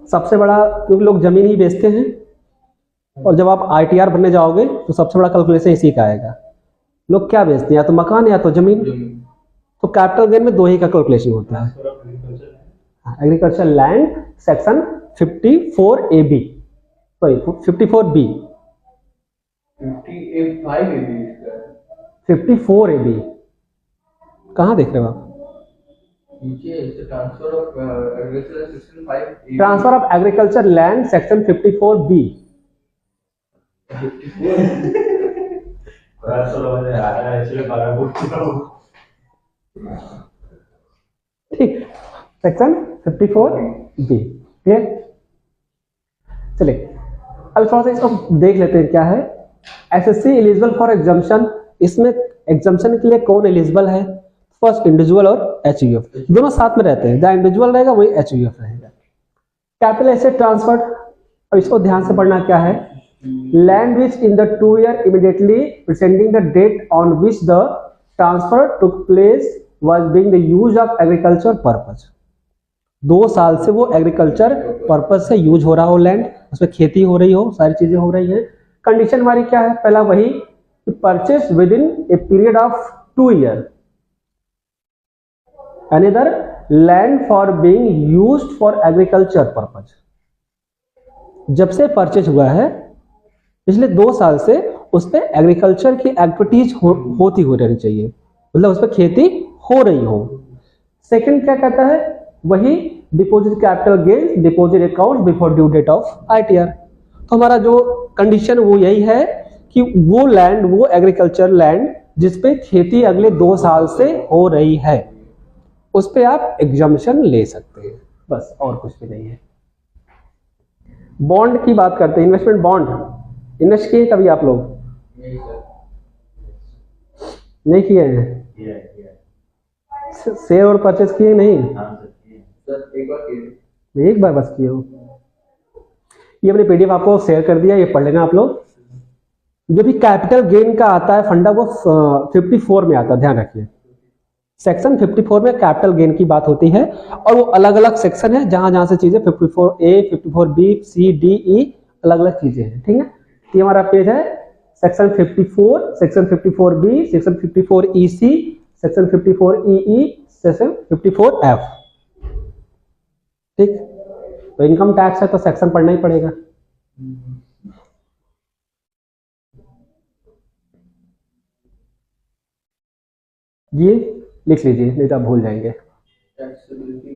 सबसे बड़ा, क्योंकि लोग जमीन ही बेचते हैं, और जब आप ITR बनने जाओगे तो सबसे बड़ा कैलकुलेशन इसी का आएगा। लोग क्या बेचते हैं, या तो मकान या तो जमीन। तो कैपिटल गेन में दो ही का कैलकुलेशन होता है। Agriculture land section 54AB, sorry 54B, 54AB। कहाँ देख रहे हो आप? Transfer of agriculture land section 54B। ठीक, सेक्शन 54B। क्लियर? चलिए अब थोड़ा सा इसको देख लेते हैं क्या है। SSC एलिजिबल फॉर एग्जाम्पशन, इसमें एग्जाम्पशन के लिए कौन एलिजिबल है? फर्स्ट इंडिविजुअल और HUF दोनों साथ में रहते हैं, जहां इंडिविजुअल रहेगा वही HUF रहेगा। कैपिटल एसेट ट्रांसफर, अब इसको ध्यान से पढ़ना क्या है। Land which in the 2 year immediately preceding the date on which the transfer took place was being the use of agriculture purpose। 2 साल से वो एग्रीकल्चर पर्पज से यूज हो रहा हो लैंड, उसमें खेती हो रही हो, सारी चीजें हो रही है। कंडीशन हमारी क्या है? पहला वही, purchase with in a period of 2 year, another land for being used for agriculture purpose. जब से परचेज हुआ है पिछले 2 साल से उस पर एग्रीकल्चर की एक्टिविटीज होती हो रहनी चाहिए, मतलब उस पर खेती हो रही हो। सेकंड क्या कहता है? वही deposit capital gain deposit account before due date of ITR। तो हमारा जो कंडीशन वो यही है कि वो लैंड, वो एग्रीकल्चर लैंड जिसपे खेती अगले 2 साल से हो रही है, उस पे आप एग्जाम्पशन ले सकते हैं, बस और कुछ भी नहीं है। बॉन्ड की बात करते हैं, इन्वेस्टमेंट बॉन्ड इन्वेस्ट किए कभी आप लोग? नहीं किए हैं? शेयर और परचेज किए नहीं? एक बार बस किए हो। ये मैंने PDF आपको शेयर कर दिया, ये पढ़ लेना आप लोग। जो भी कैपिटल गेन का आता है फंडा वो 54 में आता है, ध्यान रखिए। सेक्शन 54 में कैपिटल गेन की बात होती है, और वो अलग अलग सेक्शन है जहां जहां से चीजें 54A 54B C D E अलग अलग चीजें हैं। ठीक है, ये हमारा पेज है section 54, section 54B, section 54EC, section 54EE, section 54F। ठीक, तो इनकम टैक्स है तो सेक्शन पढ़ना ही पड़ेगा। ये लिख लीजिए, नहीं तो आप भूल जाएंगे।